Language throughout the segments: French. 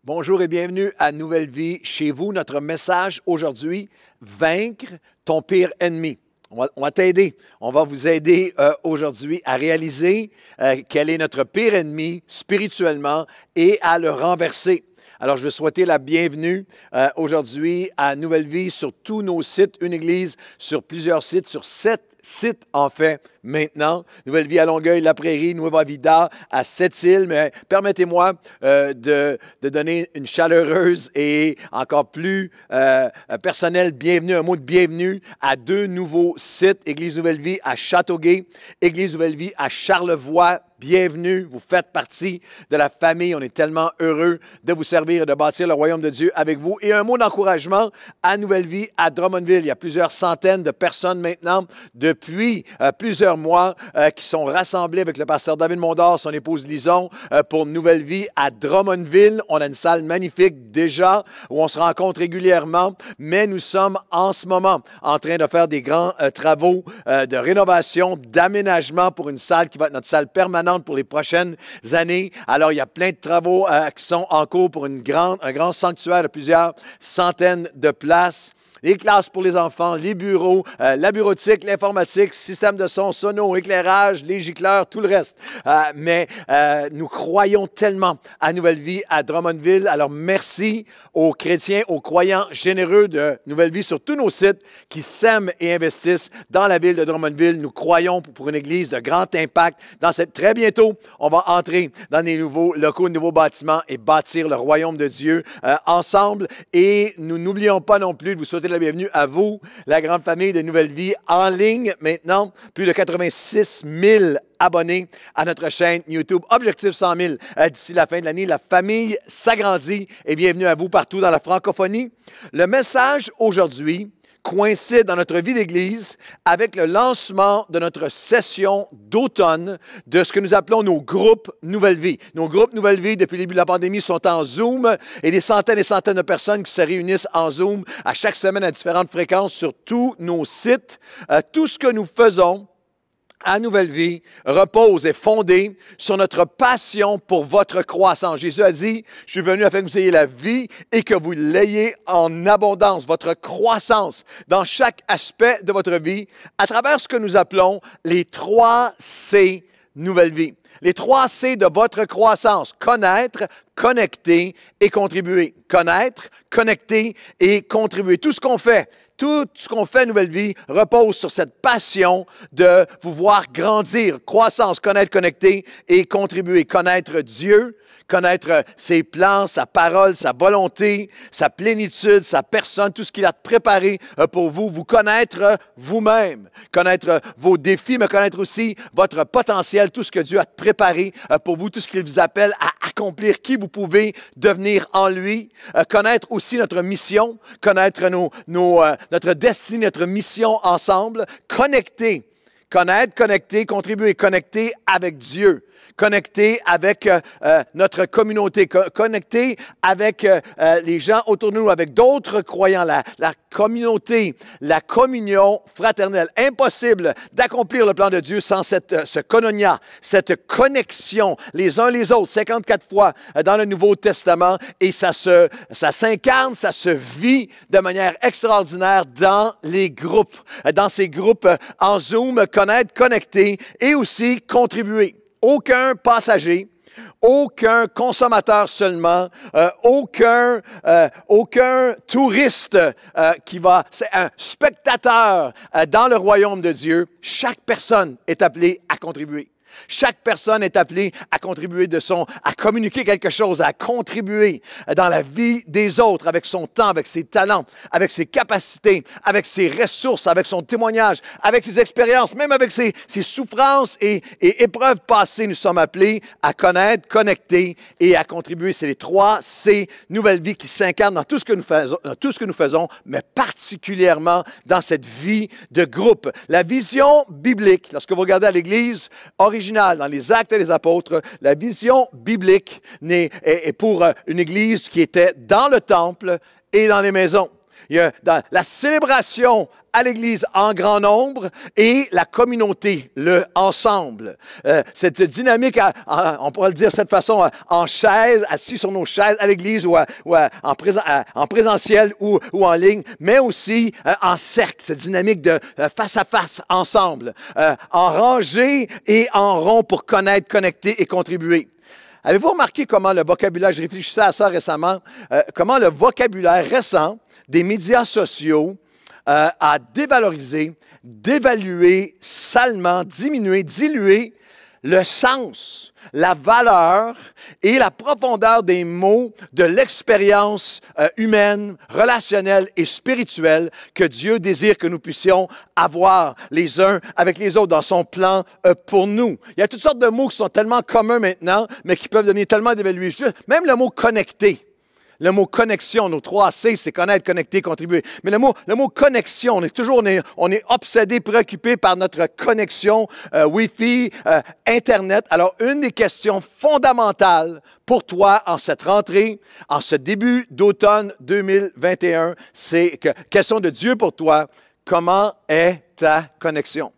Bonjour et bienvenue à Nouvelle Vie chez vous. Notre message aujourd'hui, vaincre ton pire ennemi. On va t'aider. On va vous aider aujourd'hui à réaliser quel est notre pire ennemi spirituellement et à le renverser. Alors, je veux souhaiter la bienvenue aujourd'hui à Nouvelle Vie sur tous nos sites, une église sur plusieurs sites, sur 7 sites en fait maintenant. Nouvelle Vie à Longueuil, La Prairie, Nueva Vida, à Sept-Îles. Mais permettez-moi de donner une chaleureuse et encore plus personnelle bienvenue, un mot de bienvenue à 2 nouveaux sites. Église Nouvelle Vie à Châteauguay, Église Nouvelle Vie à Charlevoix. Bienvenue, vous faites partie de la famille. On est tellement heureux de vous servir et de bâtir le royaume de Dieu avec vous. Et un mot d'encouragement à Nouvelle Vie à Drummondville. Il y a plusieurs centaines de personnes maintenant, depuis plusieurs mois, qui sont rassemblées avec le pasteur David Mondor, son épouse Lison, pour Nouvelle Vie à Drummondville. On a une salle magnifique déjà où on se rencontre régulièrement, mais nous sommes en ce moment en train de faire des grands travaux de rénovation, d'aménagement pour une salle qui va être notre salle permanente pour les prochaines années. Alors, il y a plein de travaux qui sont en cours pour un grand sanctuaire de plusieurs centaines de places. Les classes pour les enfants, les bureaux, la bureautique, l'informatique, système de son, sono, éclairage, les gicleurs, tout le reste. Mais nous croyons tellement à Nouvelle Vie à Drummondville. Alors, merci aux chrétiens, aux croyants généreux de Nouvelle Vie sur tous nos sites qui sèment et investissent dans la ville de Drummondville. Nous croyons pour une église de grand impact. Très bientôt, on va entrer dans des nouveaux locaux, de nouveaux bâtiments et bâtir le royaume de Dieu ensemble. Et nous n'oublions pas non plus de vous souhaiter la bienvenue à vous, la grande famille de Nouvelle Vie en ligne maintenant. Plus de 86 000 abonnés à notre chaîne YouTube. Objectif 100 000 d'ici la fin de l'année. La famille s'agrandit et bienvenue à vous partout dans la francophonie. Le message aujourd'hui coïncide dans notre vie d'Église avec le lancement de notre session d'automne de ce que nous appelons nos groupes Nouvelle Vie. Nos groupes Nouvelle Vie, depuis le début de la pandémie, sont en Zoom et des centaines et centaines de personnes qui se réunissent en Zoom à chaque semaine à différentes fréquences sur tous nos sites. Tout ce que nous faisons à Nouvelle Vie repose et fondé sur notre passion pour votre croissance. Jésus a dit, je suis venu afin que vous ayez la vie et que vous l'ayez en abondance, votre croissance dans chaque aspect de votre vie à travers ce que nous appelons les 3 C Nouvelle Vie. Les 3 C de votre croissance, connaître, connecter et contribuer. Connaître, connecter et contribuer. Tout ce qu'on fait à Nouvelle Vie repose sur cette passion de vous voir grandir, croissance, connaître, connecter et contribuer. Connaître Dieu, connaître ses plans, sa parole, sa volonté, sa plénitude, sa personne, tout ce qu'il a préparé pour vous. Vous connaître vous-même, connaître vos défis, mais connaître aussi votre potentiel, tout ce que Dieu a préparé pour vous, tout ce qu'il vous appelle à accomplir, qui vous pouvez devenir en lui. Connaître aussi notre mission, connaître notre destinée, notre mission ensemble. Connecter, connaître, connecter, contribuer, connecter avec Dieu. Connecter avec notre communauté, connecter avec les gens autour de nous, avec d'autres croyants, la communauté, la communion fraternelle. Impossible d'accomplir le plan de Dieu sans ce koinonia, cette connexion les uns les autres, 54 fois dans le Nouveau Testament, et ça s'incarne, ça se vit de manière extraordinaire dans les groupes, dans ces groupes en Zoom, connaître, connecter et aussi contribuer. Aucun passager, aucun consommateur seulement, aucun touriste c'est un spectateur dans le royaume de Dieu. Chaque personne est appelée à contribuer. Chaque personne est appelée à contribuer à communiquer quelque chose, à contribuer dans la vie des autres avec son temps, avec ses talents, avec ses capacités, avec ses ressources, avec son témoignage, avec ses expériences, même avec ses souffrances et épreuves passées. Nous sommes appelés à connaître, connecter et à contribuer. C'est les 3 C Nouvelle Vie qui s'incarnent dans tout ce que nous faisons, mais particulièrement dans cette vie de groupe. La vision biblique, lorsque vous regardez à l'Église originale, dans les Actes des Apôtres, la vision biblique est pour une Église qui était dans le temple et dans les maisons. Il y a dans la célébration à l'Église en grand nombre et la communauté, le ensemble. Cette dynamique, on pourrait le dire de cette façon, en chaise, assis sur nos chaises à l'Église ou en présentiel ou en ligne, mais aussi en cercle, cette dynamique de face à face, ensemble, en rangée et en rond pour connaître, connecter et contribuer. Avez-vous remarqué comment le vocabulaire, je réfléchissais à ça récemment, comment le vocabulaire récent des médias sociaux a dévalorisé, dévalué, salement, diminué, dilué le sens, la valeur et la profondeur des mots de l'expérience humaine, relationnelle et spirituelle que Dieu désire que nous puissions avoir les uns avec les autres dans son plan pour nous. Il y a toutes sortes de mots qui sont tellement communs maintenant, mais qui peuvent devenir tellement dévalués. Même le mot « connecté ». Le mot connexion, nos 3 C, c'est connaître, connecter, contribuer. Mais le mot connexion, on est obsédé, préoccupé par notre connexion Wi-Fi, Internet. Alors, une des questions fondamentales pour toi en cette rentrée, en ce début d'automne 2021, c'est question de Dieu pour toi. Comment est ta connexion?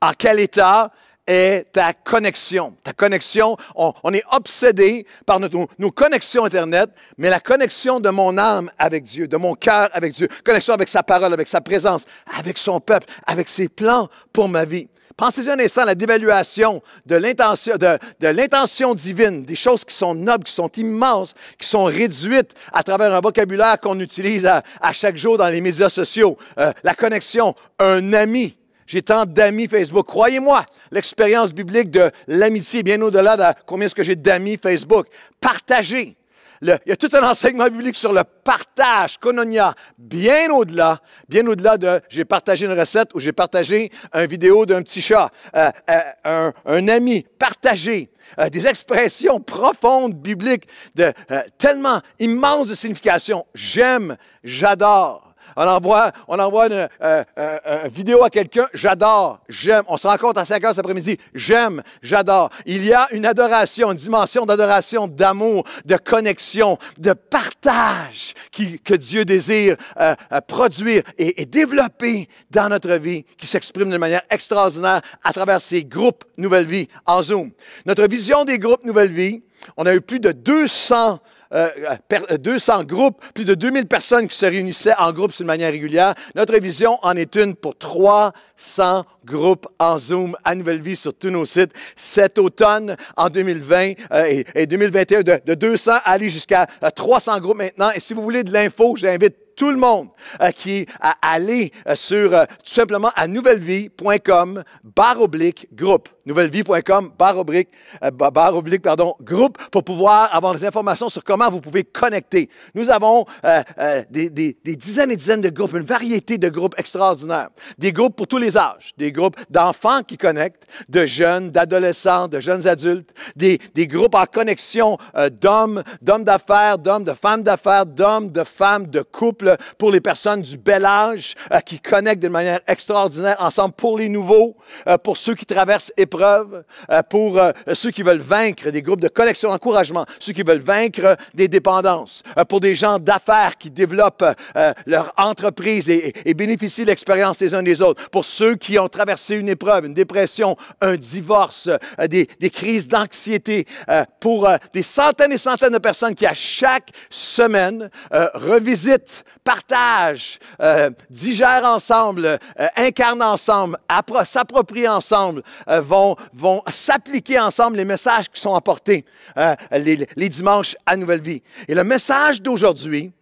En quel état est ta connexion? Ta connexion, on est obsédé par nos connexions Internet, mais la connexion de mon âme avec Dieu, de mon cœur avec Dieu, connexion avec sa parole, avec sa présence, avec son peuple, avec ses plans pour ma vie. Pensez-y un instant à la dévaluation de l'intention divine, des choses qui sont nobles, qui sont immenses, qui sont réduites à travers un vocabulaire qu'on utilise à chaque jour dans les médias sociaux. La connexion, un ami. J'ai tant d'amis Facebook. Croyez-moi, l'expérience biblique de l'amitié, bien au-delà de combien est-ce que j'ai d'amis Facebook. Partagez. Il y a tout un enseignement biblique sur le partage, koinonia, bien au-delà de j'ai partagé une recette ou j'ai partagé une vidéo d'un petit chat. Un ami, partagé. Des expressions profondes bibliques de tellement immenses de signification. J'aime, j'adore. On envoie une vidéo à quelqu'un, j'adore, j'aime. On se rencontre à 5 heures cet après-midi, j'aime, j'adore. Il y a une adoration, une dimension d'adoration, d'amour, de connexion, de partage que Dieu désire produire et développer dans notre vie, qui s'exprime de manière extraordinaire à travers ces groupes Nouvelle Vie en Zoom. Notre vision des groupes Nouvelle Vie, on a eu plus de 200 groupes, plus de 2000 personnes qui se réunissaient en groupe d'une manière régulière. Notre vision en est une pour 300 groupes en Zoom à Nouvelle Vie sur tous nos sites. Cet automne, en 2020 et 2021, de 200 à aller jusqu'à 300 groupes maintenant. Et si vous voulez de l'info, j'invite tout le monde à aller sur tout simplement à nouvellevie.com/groupe. Nouvellevie.com/groupe pour pouvoir avoir des informations sur comment vous pouvez connecter. Nous avons des dizaines et dizaines de groupes, une variété de groupes extraordinaires. Des groupes pour tous les âges, des groupes d'enfants qui connectent, de jeunes, d'adolescents, de jeunes adultes, des groupes en connexion d'hommes d'affaires, de femmes, de femmes, de couples, pour les personnes du bel âge qui connectent de manière extraordinaire ensemble, pour les nouveaux, pour ceux qui traversent épreuves, pour ceux qui veulent vaincre, des groupes de connexion, d'encouragement, ceux qui veulent vaincre des dépendances, pour des gens d'affaires qui développent leur entreprise et bénéficient de l'expérience les uns des autres, pour ceux qui ont traversé une épreuve, une dépression, un divorce, des crises d'anxiété, pour des centaines et centaines de personnes qui, à chaque semaine, revisitent, partagent, digèrent ensemble, incarnent ensemble, s'approprient ensemble, vont s'appliquer ensemble les messages qui sont apportés les dimanches à Nouvelle Vie. Et le message d'aujourd'hui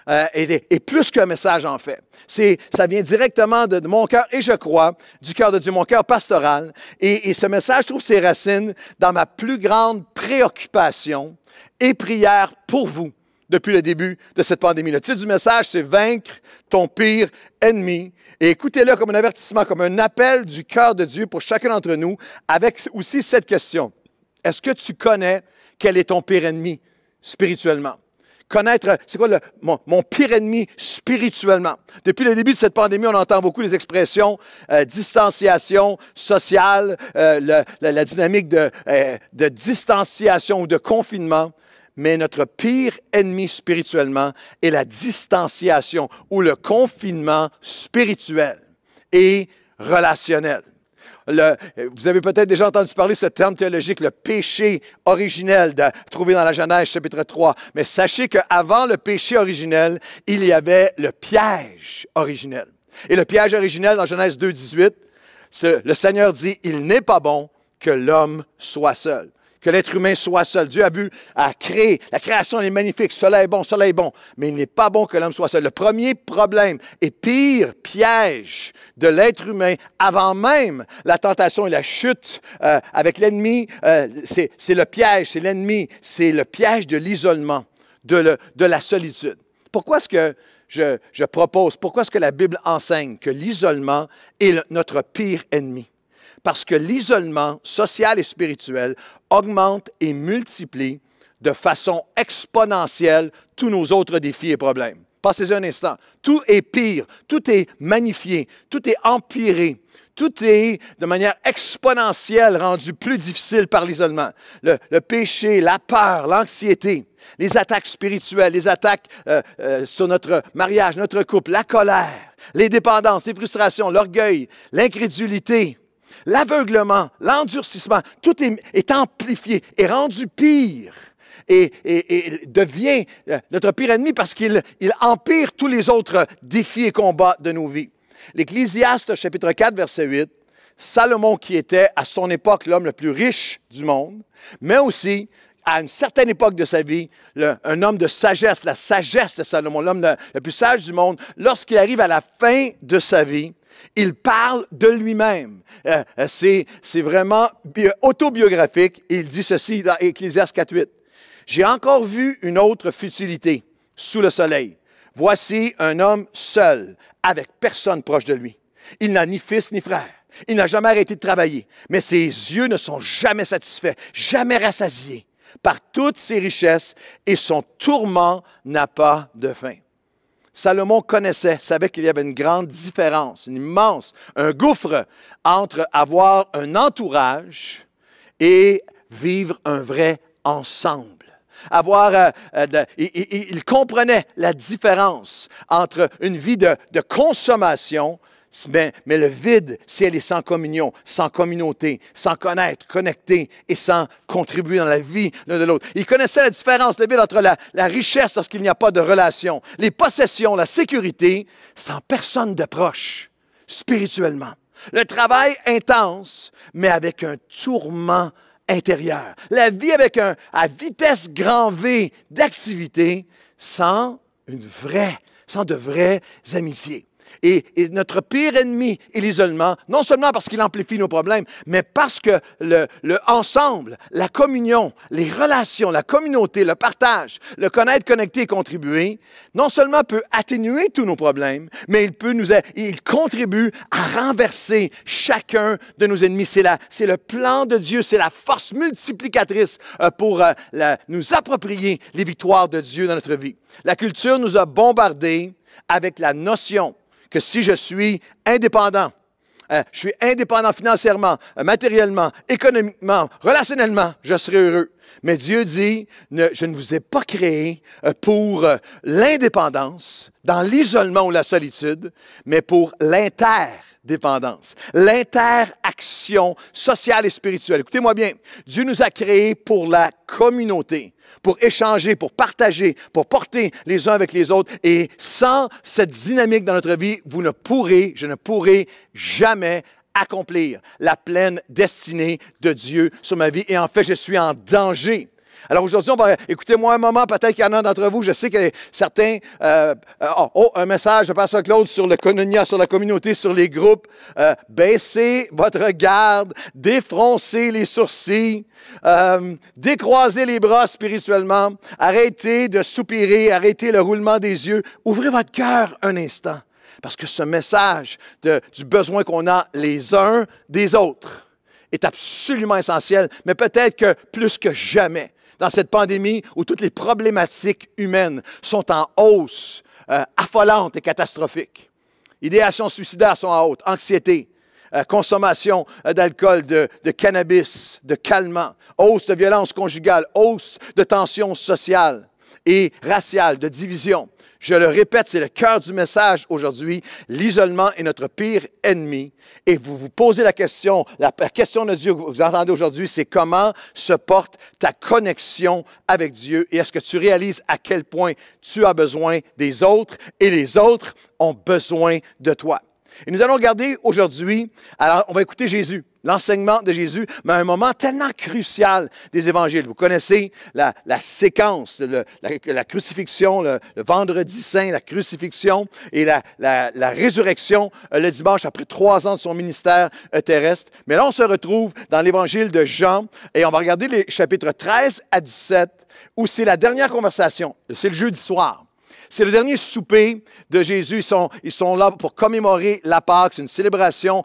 est plus qu'un message en fait. Ça vient directement de mon cœur et je crois, du cœur de Dieu, mon cœur pastoral. Et ce message trouve ses racines dans ma plus grande préoccupation et prière pour vous depuis le début de cette pandémie. Le titre du message, c'est « Vaincre ton pire ennemi ». Et écoutez-le comme un avertissement, comme un appel du cœur de Dieu pour chacun d'entre nous, avec aussi cette question. Est-ce que tu connais quel est ton pire ennemi spirituellement? Connaître, c'est quoi mon pire ennemi spirituellement? Depuis le début de cette pandémie, on entend beaucoup les expressions distanciation sociale, la dynamique de distanciation ou de confinement. mais notre pire ennemi spirituellement est la distanciation ou le confinement spirituel et relationnel. Vous avez peut-être déjà entendu parler de ce terme théologique, le péché originel, trouvé dans la Genèse chapitre 3. Mais sachez qu'avant le péché originel, il y avait le piège originel. Et le piège originel dans Genèse 2, 18, le Seigneur dit, « Il n'est pas bon que l'homme soit seul. » Que l'être humain soit seul. Dieu a vu à créer. La création est magnifique. Cela est bon, cela est bon. Mais il n'est pas bon que l'homme soit seul. Le premier problème et pire piège de l'être humain, avant même la tentation et la chute avec l'ennemi, c'est le piège, c'est l'ennemi, c'est le piège de l'isolement, de la solitude. Pourquoi est-ce que je propose, pourquoi est-ce que la Bible enseigne que l'isolement est notre pire ennemi? Parce que l'isolement social et spirituel augmente et multiplie de façon exponentielle tous nos autres défis et problèmes. Pensez-y un instant. Tout est pire, tout est magnifié, tout est empiré, tout est de manière exponentielle rendu plus difficile par l'isolement. Le péché, la peur, l'anxiété, les attaques spirituelles, les attaques sur notre mariage, notre couple, la colère, les dépendances, les frustrations, l'orgueil, l'incrédulité, l'aveuglement, l'endurcissement, tout est amplifié, est rendu pire et devient notre pire ennemi parce qu'il empire tous les autres défis et combats de nos vies. L'Ecclésiaste, chapitre 4, verset 8, Salomon qui était à son époque l'homme le plus riche du monde, mais aussi à une certaine époque de sa vie, un homme de sagesse, la sagesse de Salomon, l'homme le plus sage du monde, lorsqu'il arrive à la fin de sa vie, il parle de lui-même. C'est vraiment autobiographique. Il dit ceci dans Ecclésiaste 4.8. « J'ai encore vu une autre futilité sous le soleil. Voici un homme seul, avec personne proche de lui. Il n'a ni fils ni frère. Il n'a jamais arrêté de travailler. Mais ses yeux ne sont jamais satisfaits, jamais rassasiés par toutes ses richesses et son tourment n'a pas de fin. » Salomon savait qu'il y avait une grande différence, une immense, un gouffre entre avoir un entourage et vivre un vrai ensemble. Il comprenait la différence entre une vie de consommation, mais le vide, si elle est sans communion, sans communauté, sans connaître, connecter et sans contribuer dans la vie l'un de l'autre. Il connaissait la différence, le vide entre la richesse lorsqu'il n'y a pas de relation, les possessions, la sécurité, sans personne de proche, spirituellement. Le travail intense, mais avec un tourment intérieur. La vie à vitesse grand V d'activité, sans de vraies amitiés. Et notre pire ennemi est l'isolement, non seulement parce qu'il amplifie nos problèmes, mais parce que le ensemble, la communion, les relations, la communauté, le partage, le connaître, connecter et contribuer, non seulement peut atténuer tous nos problèmes, mais il contribue à renverser chacun de nos ennemis. C'est le plan de Dieu, c'est la force multiplicatrice pour nous approprier les victoires de Dieu dans notre vie. La culture nous a bombardés avec la notion que si je suis indépendant, je suis indépendant financièrement, matériellement, économiquement, relationnellement, je serai heureux. Mais Dieu dit, je ne vous ai pas créé pour l'indépendance, dans l'isolement ou la solitude, mais pour l'interdépendance, l'interaction sociale et spirituelle. Écoutez-moi bien, Dieu nous a créés pour la communauté, pour échanger, pour partager, pour porter les uns avec les autres. Et sans cette dynamique dans notre vie, je ne pourrai jamais accomplir la pleine destinée de Dieu sur ma vie. Et en fait, je suis en danger. Alors aujourd'hui, écoutez-moi un moment, peut-être qu'il y en a d'entre vous, je sais que certains, un message de Pasteur Claude sur le Koinonia, sur la communauté, sur les groupes, baissez votre garde, défroncez les sourcils, décroisez les bras spirituellement, arrêtez de soupirer, arrêtez le roulement des yeux, ouvrez votre cœur un instant, parce que ce message du besoin qu'on a les uns des autres est absolument essentiel, mais peut-être que plus que jamais, dans cette pandémie où toutes les problématiques humaines sont en hausse, affolantes et catastrophiques. Idéations suicidaires sont en hausse, anxiété, consommation d'alcool, de cannabis, de calmants, hausse de violence conjugale, hausse de tensions sociales et raciales, de division. Je le répète, c'est le cœur du message aujourd'hui. L'isolement est notre pire ennemi. Et vous vous posez la question de Dieu que vous entendez aujourd'hui, c'est comment se porte ta connexion avec Dieu et est-ce que tu réalises à quel point tu as besoin des autres et les autres ont besoin de toi. Et nous allons regarder aujourd'hui, alors on va écouter Jésus, l'enseignement de Jésus, mais à un moment tellement crucial des évangiles. Vous connaissez la séquence, la crucifixion, le vendredi saint, la crucifixion et la résurrection le dimanche après 3 ans de son ministère terrestre. Mais là, on se retrouve dans l'évangile de Jean et on va regarder les chapitres 13 à 17 où c'est la dernière conversation, c'est le jeudi soir. C'est le dernier souper de Jésus. Ils sont là pour commémorer la Pâque. C'est une célébration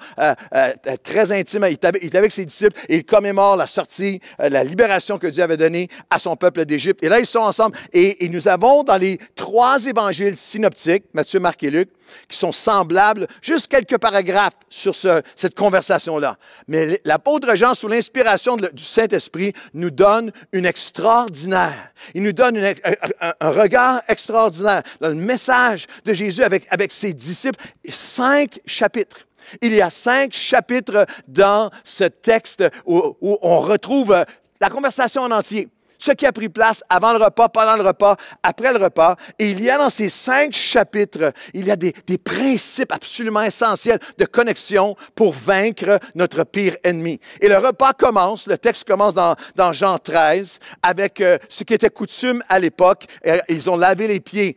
très intime. Il est avec ses disciples et il commémore la sortie, la libération que Dieu avait donnée à son peuple d'Égypte. Et là, ils sont ensemble. Et nous avons dans les 3 évangiles synoptiques, Matthieu, Marc et Luc, qui sont semblables, juste quelques paragraphes sur cette conversation-là. Mais l'apôtre Jean, sous l'inspiration du Saint-Esprit, nous donne une extraordinaire. Il nous donne un regard extraordinaire dans le message de Jésus avec ses disciples. 5 chapitres. Il y a 5 chapitres dans ce texte où on retrouve la conversation en entier. Ce qui a pris place avant le repas, pendant le repas, après le repas. Et il y a dans ces 5 chapitres, il y a des principes absolument essentiels de connexion pour vaincre notre pire ennemi. Et le repas commence, le texte commence dans Jean 13, avec ce qui était coutume à l'époque. Ils ont lavé les pieds.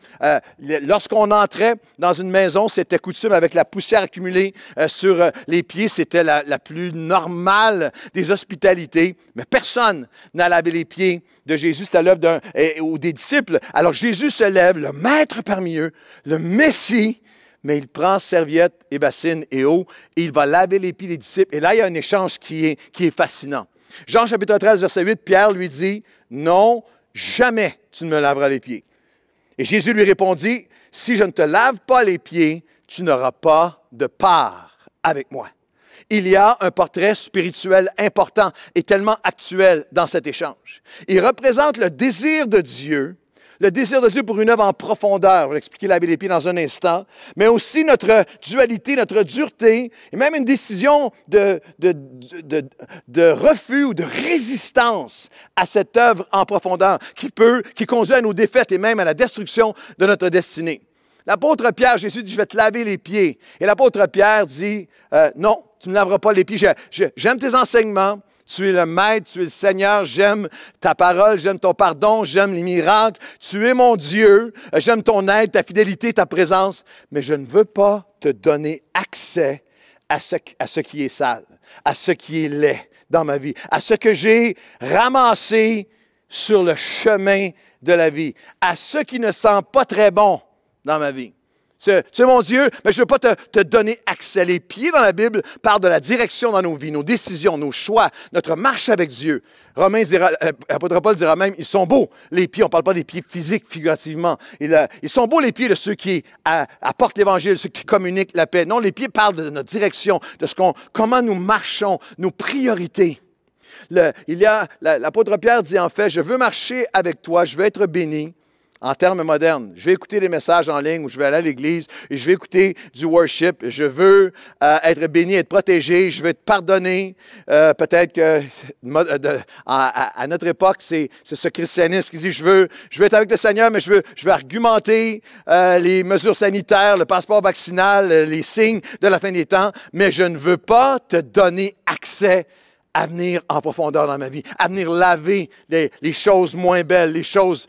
Lorsqu'on entrait dans une maison, c'était coutume avec la poussière accumulée sur les pieds. C'était la plus normale des hospitalités. Mais personne n'a lavé les pieds de Jésus, c'est à l'œuvre ou des disciples. Alors Jésus se lève, le maître parmi eux, le Messie, mais il prend serviette et bassine et eau, et il va laver les pieds des disciples. Et là, il y a un échange qui est fascinant. Jean chapitre 13, verset 8, Pierre lui dit, « Non, jamais tu ne me laveras les pieds. » Et Jésus lui répondit, « Si je ne te lave pas les pieds, tu n'auras pas de part avec moi. » Il y a un portrait spirituel important et tellement actuel dans cet échange. Il représente le désir de Dieu pour une œuvre en profondeur. Je vais l'expliquer, laver les pieds dans un instant, mais aussi notre dualité, notre dureté, et même une décision de refus ou de résistance à cette œuvre en profondeur qui conduit à nos défaites et même à la destruction de notre destinée. L'apôtre Pierre, Jésus dit, je vais te laver les pieds. Et l'apôtre Pierre dit, non, tu ne me laveras pas les pieds. J'aime tes enseignements. Tu es le Maître, tu es le Seigneur. J'aime ta parole, j'aime ton pardon, j'aime les miracles. Tu es mon Dieu. J'aime ton aide, ta fidélité, ta présence. Mais je ne veux pas te donner accès à ce qui est sale, à ce qui est laid dans ma vie, à ce que j'ai ramassé sur le chemin de la vie, à ce qui ne sent pas très bon dans ma vie. Tu es mon Dieu, mais je ne veux pas te donner accès. Les pieds dans la Bible parlent de la direction dans nos vies, nos décisions, nos choix, notre marche avec Dieu. L'apôtre Paul dira même, ils sont beaux, les pieds. On ne parle pas des pieds physiques, figurativement. Ils sont beaux, les pieds de ceux qui apportent l'Évangile, ceux qui communiquent la paix. Non, les pieds parlent de notre direction, de comment nous marchons, nos priorités. L'apôtre Pierre dit en fait, je veux marcher avec toi, je veux être béni. En termes modernes, je vais écouter des messages en ligne où je vais aller à l'église et je vais écouter du worship. Je veux être béni, être protégé. Je veux être pardonné. Peut-être que à notre époque, c'est ce christianisme qui dit je veux être avec le Seigneur, mais je veux argumenter les mesures sanitaires, le passeport vaccinal, les signes de la fin des temps, mais je ne veux pas te donner accès à venir en profondeur dans ma vie, à venir laver les choses moins belles, les choses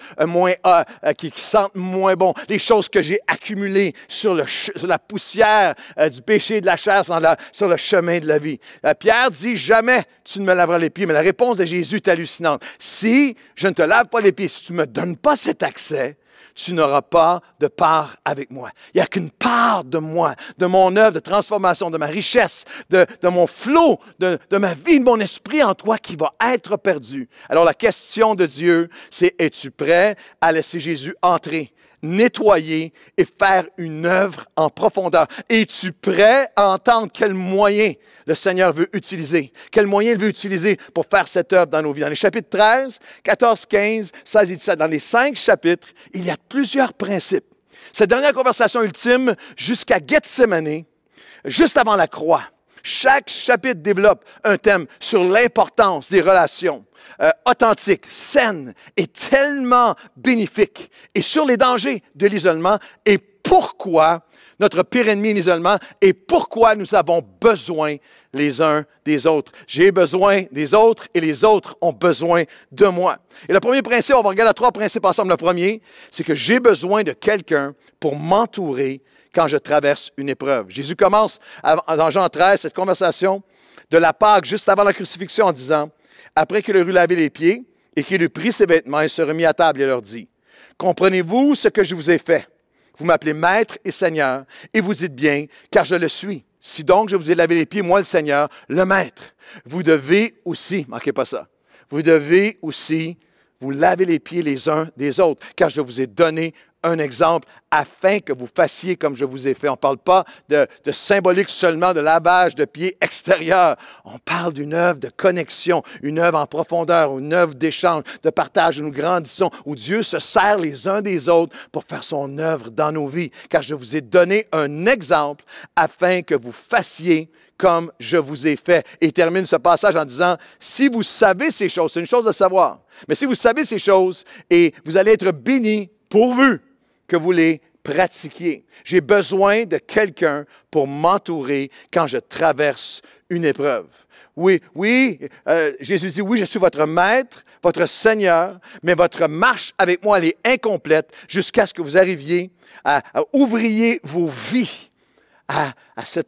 qui sentent moins bon, les choses que j'ai accumulées sur la poussière du péché et de la chair sur le chemin de la vie. Pierre dit, jamais tu ne me laveras les pieds, mais la réponse de Jésus est hallucinante. Si je ne te lave pas les pieds, si tu ne me donnes pas cet accès, tu n'auras pas de part avec moi. Il n'y a qu'une part de moi, de mon œuvre de transformation, de ma richesse, de mon flot, de ma vie, de mon esprit en toi qui va être perdu. Alors la question de Dieu, c'est es-tu prêt à laisser Jésus entrer, nettoyer et faire une œuvre en profondeur? Es-tu prêt à entendre quel moyen le Seigneur veut utiliser? Quel moyen il veut utiliser pour faire cette œuvre dans nos vies? Dans les chapitres 13, 14, 15, 16 et 17, dans les 5 chapitres, il y a plusieurs principes. Cette dernière conversation ultime jusqu'à Gethsémani, juste avant la croix, chaque chapitre développe un thème sur l'importance des relations authentiques, saines et tellement bénéfiques, et sur les dangers de l'isolement et pourquoi notre pire ennemi est l'isolement et pourquoi nous avons besoin les uns des autres. J'ai besoin des autres et les autres ont besoin de moi. Et le premier principe, on va regarder 3 principes ensemble. Le premier, c'est que j'ai besoin de quelqu'un pour m'entourer quand je traverse une épreuve. Jésus commence dans Jean 13 cette conversation de la Pâque juste avant la crucifixion en disant, après qu'il eut lavé les pieds et qu'il eut pris ses vêtements, il se remit à table et leur dit, « Comprenez-vous ce que je vous ai fait? Vous m'appelez Maître et Seigneur, et vous dites bien, car je le suis. Si donc je vous ai lavé les pieds, moi le Seigneur, le Maître, vous devez aussi, manquez pas ça, vous devez aussi vous laver les pieds les uns des autres, car je vous ai donné un exemple afin que vous fassiez comme je vous ai fait. On ne parle pas de symbolique seulement de lavage de pieds extérieurs. On parle d'une œuvre de connexion, une œuvre en profondeur, une œuvre d'échange, de partage où nous grandissons, où Dieu se sert les uns des autres pour faire son œuvre dans nos vies. Car je vous ai donné un exemple afin que vous fassiez comme je vous ai fait. Et il termine ce passage en disant, si vous savez ces choses, c'est une chose de savoir, mais si vous savez ces choses, et vous allez être bénis, pourvu que vous les pratiquiez. J'ai besoin de quelqu'un pour m'entourer quand je traverse une épreuve. Oui, Jésus dit, oui, je suis votre maître, votre Seigneur, mais votre marche avec moi, elle est incomplète jusqu'à ce que vous arriviez à ouvrier vos vies à ce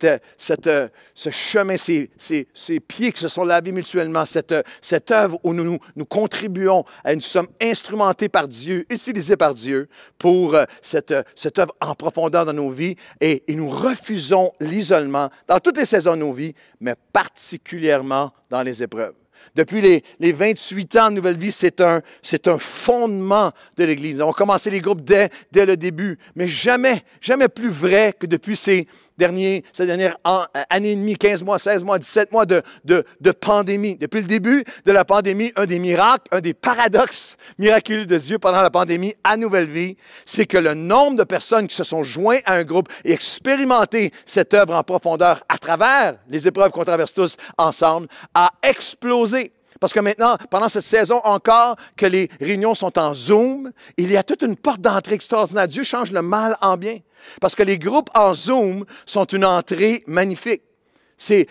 chemin, ces pieds qui se sont lavés mutuellement, cette œuvre où nous contribuons à une somme instrumentée par Dieu, utilisée par Dieu pour cette œuvre en profondeur dans nos vies et nous refusons l'isolement dans toutes les saisons de nos vies, mais particulièrement dans les épreuves. Depuis les 28 ans de Nouvelle Vie, c'est un fondement de l'Église. On a commencé les groupes dès le début, mais jamais plus vrai que depuis ces dernières années et demie, 15 mois, 16 mois, 17 mois de pandémie. Depuis le début de la pandémie, un des miracles, un des paradoxes miraculeux de Dieu pendant la pandémie à Nouvelle Vie, c'est que le nombre de personnes qui se sont joints à un groupe et expérimenté cette œuvre en profondeur à travers les épreuves qu'on traverse tous ensemble a explosé. Parce que maintenant, pendant cette saison encore, que les réunions sont en Zoom, il y a toute une porte d'entrée extraordinaire. Dieu change le mal en bien. Parce que les groupes en Zoom sont une entrée magnifique. C'est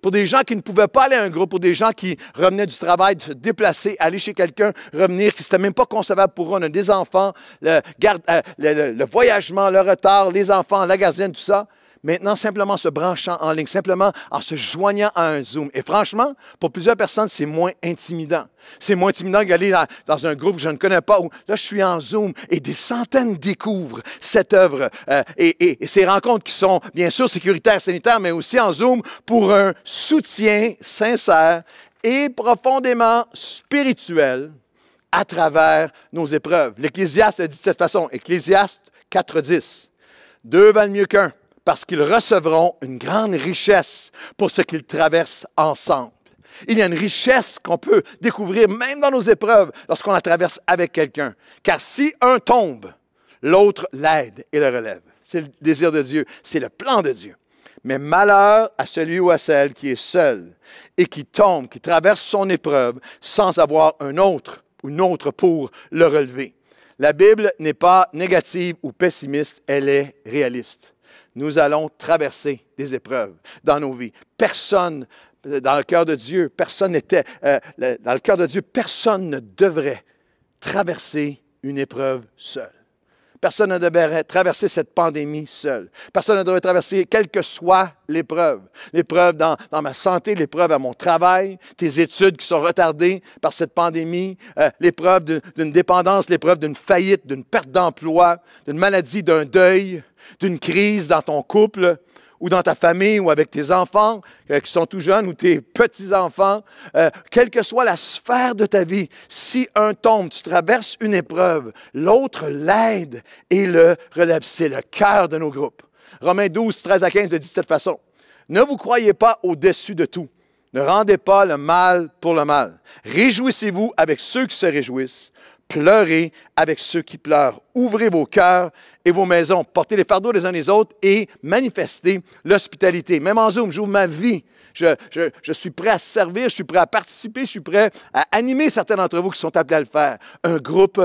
pour des gens qui ne pouvaient pas aller à un groupe, pour des gens qui revenaient du travail, de se déplacer, aller chez quelqu'un, revenir, qui n'était même pas concevable pour eux. On a des enfants, le voyagement, le retard, les enfants, la gardienne, tout ça. Maintenant, simplement se branchant en ligne, simplement en se joignant à un Zoom. Et franchement, pour plusieurs personnes, c'est moins intimidant. C'est moins intimidant d'aller dans un groupe que je ne connais pas, où là, je suis en Zoom et des centaines découvrent cette œuvre et ces rencontres qui sont, bien sûr, sécuritaires, sanitaires, mais aussi en Zoom pour un soutien sincère et profondément spirituel à travers nos épreuves. L'Ecclésiaste dit de cette façon, Ecclésiaste 4.10, « Deux valent mieux qu'un, parce qu'ils recevront une grande richesse pour ce qu'ils traversent ensemble. » Il y a une richesse qu'on peut découvrir même dans nos épreuves lorsqu'on la traverse avec quelqu'un. Car si un tombe, l'autre l'aide et le relève. C'est le désir de Dieu, c'est le plan de Dieu. Mais malheur à celui ou à celle qui est seul et qui tombe, qui traverse son épreuve sans avoir un autre ou une autre pour le relever. La Bible n'est pas négative ou pessimiste, elle est réaliste. Nous allons traverser des épreuves dans nos vies. Personne, dans le cœur de Dieu, personne ne devrait traverser une épreuve seul. Personne ne devrait traverser cette pandémie seul. Personne ne devrait traverser quelle que soit l'épreuve. L'épreuve dans ma santé, l'épreuve à mon travail, tes études qui sont retardées par cette pandémie, l'épreuve d'une dépendance, l'épreuve d'une faillite, d'une perte d'emploi, d'une maladie, d'un deuil, d'une crise dans ton couple, ou dans ta famille, ou avec tes enfants qui sont tout jeunes, ou tes petits-enfants, quelle que soit la sphère de ta vie, si un tombe, tu traverses une épreuve, l'autre l'aide et le relève. C'est le cœur de nos groupes. Romains 12, 13 à 15 le dit de cette façon. Ne vous croyez pas au-dessus de tout. Ne rendez pas le mal pour le mal. Réjouissez-vous avec ceux qui se réjouissent. Pleurez avec ceux qui pleurent. Ouvrez vos cœurs et vos maisons. Portez les fardeaux les uns les autres et manifestez l'hospitalité. Même en Zoom, j'ouvre ma vie. Je suis prêt à servir, je suis prêt à participer, je suis prêt à animer certains d'entre vous qui sont appelés à le faire. Un groupe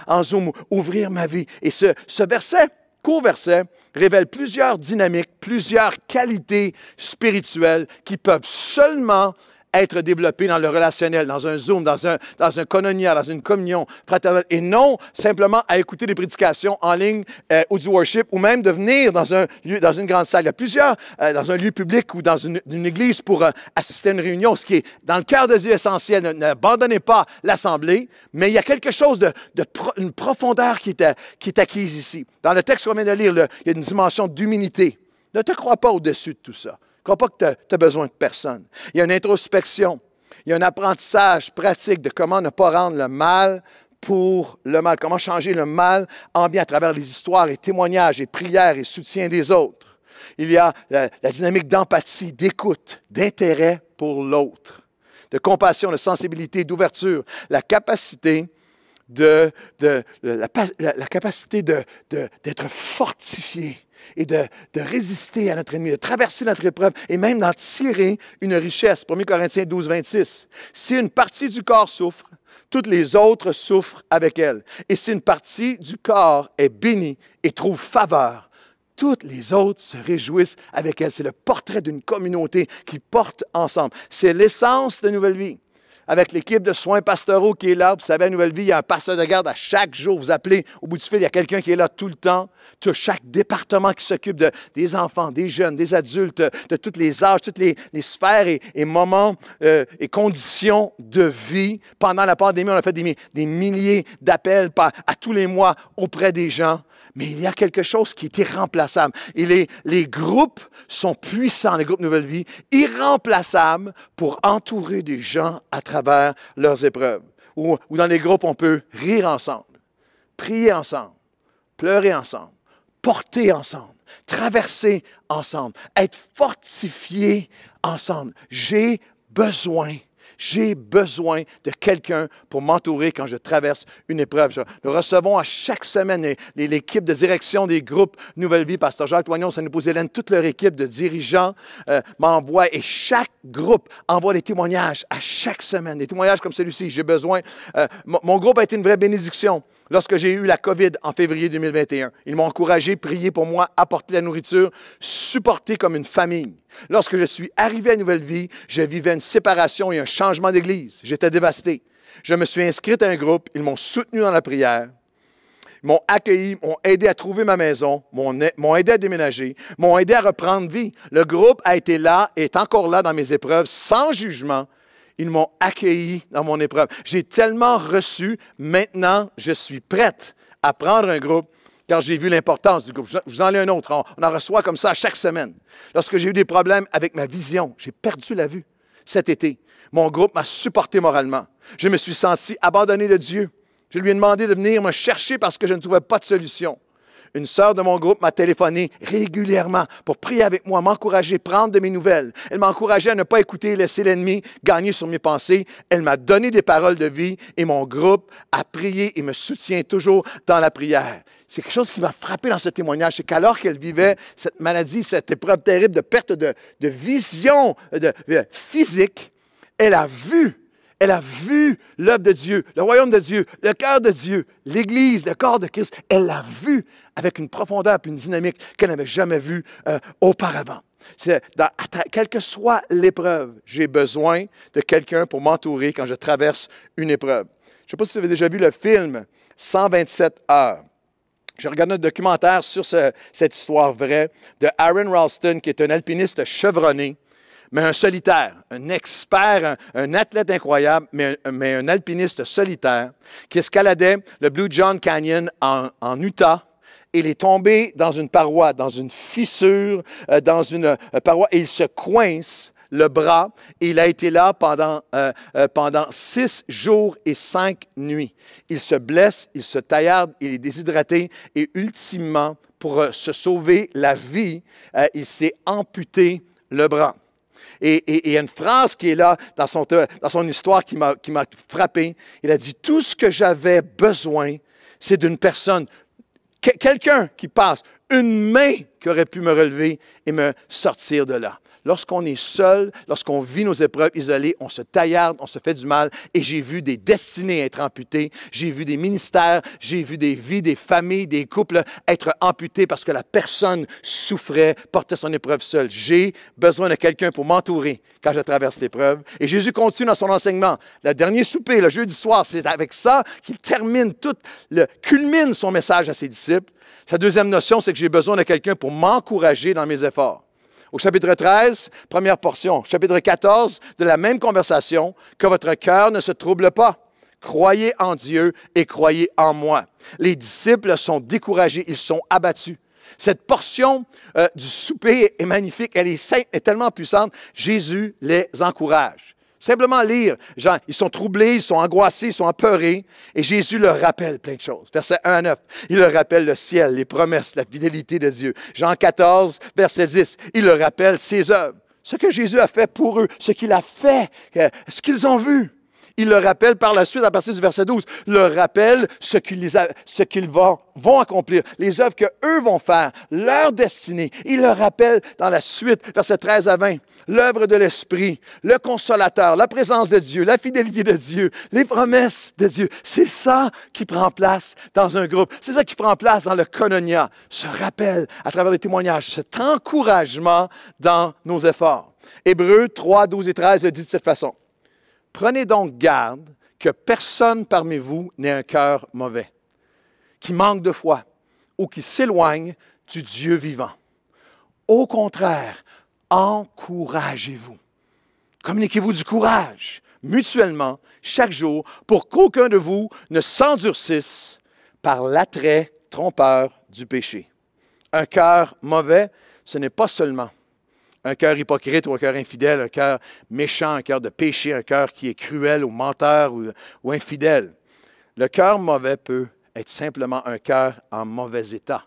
en Zoom, ouvrir ma vie. Et ce verset, court verset, révèle plusieurs dynamiques, plusieurs qualités spirituelles qui peuvent seulement être développé dans le relationnel, dans un Zoom, dans un koinonia, dans une communion fraternelle, et non simplement à écouter des prédications en ligne ou du worship, ou même de venir dans une grande salle. Il y a plusieurs, dans un lieu public ou dans une église pour assister à une réunion, ce qui est dans le cœur de Dieu essentiel. N'abandonnez pas l'assemblée, mais il y a quelque chose une profondeur qui est acquise ici. Dans le texte qu'on vient de lire, il y a une dimension d'humilité. Ne te crois pas au-dessus de tout ça. Ne crois pas que tu as besoin de personne. Il y a une introspection, il y a un apprentissage pratique de comment ne pas rendre le mal pour le mal, comment changer le mal en bien à travers les histoires et témoignages et prières et soutien des autres. Il y a la dynamique d'empathie, d'écoute, d'intérêt pour l'autre, de compassion, de sensibilité, d'ouverture, la capacité d'être fortifié et de résister à notre ennemi, de traverser notre épreuve et même d'en tirer une richesse. 1 Corinthiens 12, 26. Si une partie du corps souffre, toutes les autres souffrent avec elle. Et si une partie du corps est bénie et trouve faveur, toutes les autres se réjouissent avec elle. C'est le portrait d'une communauté qui porte ensemble. C'est l'essence de Nouvelle Vie. Avec l'équipe de soins pastoraux qui est là, vous savez, à Nouvelle Vie, il y a un pasteur de garde à chaque jour. Vous appelez au bout du fil, il y a quelqu'un qui est là tout le temps. Tu as chaque département qui s'occupe des enfants, des jeunes, des adultes, de tous les âges, toutes les sphères et moments et conditions de vie. Pendant la pandémie, on a fait des milliers d'appels à tous les mois auprès des gens. Mais il y a quelque chose qui est irremplaçable. Et les groupes sont puissants, les groupes Nouvelle Vie, irremplaçables pour entourer des gens à travers leurs épreuves. Ou dans les groupes, on peut rire ensemble, prier ensemble, pleurer ensemble, porter ensemble, traverser ensemble, être fortifié ensemble. J'ai besoin de quelqu'un pour m'entourer quand je traverse une épreuve. Nous recevons à chaque semaine l'équipe de direction des groupes Nouvelle Vie. Pasteur Jacques Toignon, ça nous pose Hélène, toute leur équipe de dirigeants m'envoie et chaque groupe envoie des témoignages à chaque semaine. Des témoignages comme celui-ci. J'ai besoin. Mon groupe a été une vraie bénédiction lorsque j'ai eu la COVID en février 2021. Ils m'ont encouragé, prié pour moi, apporté la nourriture, supporté comme une famille. Lorsque je suis arrivé à Nouvelle Vie, je vivais une séparation et un changement d'église. J'étais dévasté. Je me suis inscrit à un groupe. Ils m'ont soutenu dans la prière. Ils m'ont accueilli, m'ont aidé à trouver ma maison, m'ont aidé à déménager, m'ont aidé à reprendre vie. Le groupe a été là et est encore là dans mes épreuves, sans jugement. Ils m'ont accueilli dans mon épreuve. J'ai tellement reçu. Maintenant, je suis prête à prendre un groupe car j'ai vu l'importance du groupe. Je vous en lis un autre. On en reçoit comme ça chaque semaine. Lorsque j'ai eu des problèmes avec ma vision, j'ai perdu la vue cet été. Mon groupe m'a supporté moralement. Je me suis senti abandonné de Dieu. Je lui ai demandé de venir me chercher parce que je ne trouvais pas de solution. Une sœur de mon groupe m'a téléphoné régulièrement pour prier avec moi, m'encourager, prendre de mes nouvelles. Elle m'a encouragé à ne pas écouter et laisser l'ennemi gagner sur mes pensées. Elle m'a donné des paroles de vie et mon groupe a prié et me soutient toujours dans la prière. C'est quelque chose qui m'a frappé dans ce témoignage, c'est qu'alors qu'elle vivait cette maladie, cette épreuve terrible de perte de vision physique, elle a vu l'œuvre de Dieu, le royaume de Dieu, le cœur de Dieu, l'Église, le corps de Christ. Elle l'a vu avec une profondeur et une dynamique qu'elle n'avait jamais vue auparavant. Quelle que soit l'épreuve, j'ai besoin de quelqu'un pour m'entourer quand je traverse une épreuve. Je ne sais pas si vous avez déjà vu le film 127 heures. J'ai regardé un documentaire sur cette histoire vraie de Aaron Ralston, qui est un alpiniste chevronné, mais un solitaire, un expert, un athlète incroyable, mais un alpiniste solitaire, qui escaladait le Blue John Canyon en Utah. Il est tombé dans une paroi, dans une fissure, dans une paroi, et il se coince le bras, et il a été là pendant 6 jours et 5 nuits. Il se blesse, il se taillarde, il est déshydraté, et ultimement, pour se sauver la vie, il s'est amputé le bras. Et il y a une phrase qui est là dans son histoire qui m'a frappé. Il a dit, « Tout ce que j'avais besoin, c'est d'une personne, quelqu'un qui passe, une main qui aurait pu me relever et me sortir de là. » Lorsqu'on est seul, lorsqu'on vit nos épreuves isolées, on se taillarde, on se fait du mal. Et j'ai vu des destinées être amputées. J'ai vu des ministères, j'ai vu des vies, des familles, des couples être amputés parce que la personne souffrait, portait son épreuve seule. J'ai besoin de quelqu'un pour m'entourer quand je traverse l'épreuve. Et Jésus continue dans son enseignement. Le dernier souper, le jeudi soir, c'est avec ça qu'il culmine son message à ses disciples. Sa deuxième notion, c'est que j'ai besoin de quelqu'un pour m'encourager dans mes efforts. Au chapitre 13, première portion. Chapitre 14, de la même conversation, que votre cœur ne se trouble pas. Croyez en Dieu et croyez en moi. Les disciples sont découragés, ils sont abattus. Cette portion du souper est magnifique, elle est tellement puissante. Jésus les encourage. Simplement lire, genre, ils sont troublés, ils sont angoissés, ils sont apeurés, et Jésus leur rappelle plein de choses. Verset 1 à 9, il leur rappelle le ciel, les promesses, la fidélité de Dieu. Jean 14, verset 10, il leur rappelle ses œuvres, ce que Jésus a fait pour eux, ce qu'il a fait, ce qu'ils ont vu. Il leur rappelle par la suite, à partir du verset 12, leur rappelle ce qu'ils vont accomplir, les œuvres qu'eux vont faire, leur destinée. Il leur rappelle dans la suite, verset 13 à 20, l'œuvre de l'Esprit, le Consolateur, la présence de Dieu, la fidélité de Dieu, les promesses de Dieu. C'est ça qui prend place dans un groupe. C'est ça qui prend place dans le Koinonia. Ce rappel à travers les témoignages, cet encouragement dans nos efforts. Hébreux 3, 12 et 13 le dit de cette façon. Prenez donc garde que personne parmi vous n'ait un cœur mauvais, qui manque de foi ou qui s'éloigne du Dieu vivant. Au contraire, encouragez-vous. Communiquez-vous du courage mutuellement chaque jour pour qu'aucun de vous ne s'endurcisse par l'attrait trompeur du péché. Un cœur mauvais, ce n'est pas seulement un cœur hypocrite ou un cœur infidèle, un cœur méchant, un cœur de péché, un cœur qui est cruel ou menteur ou infidèle. Le cœur mauvais peut être simplement un cœur en mauvais état,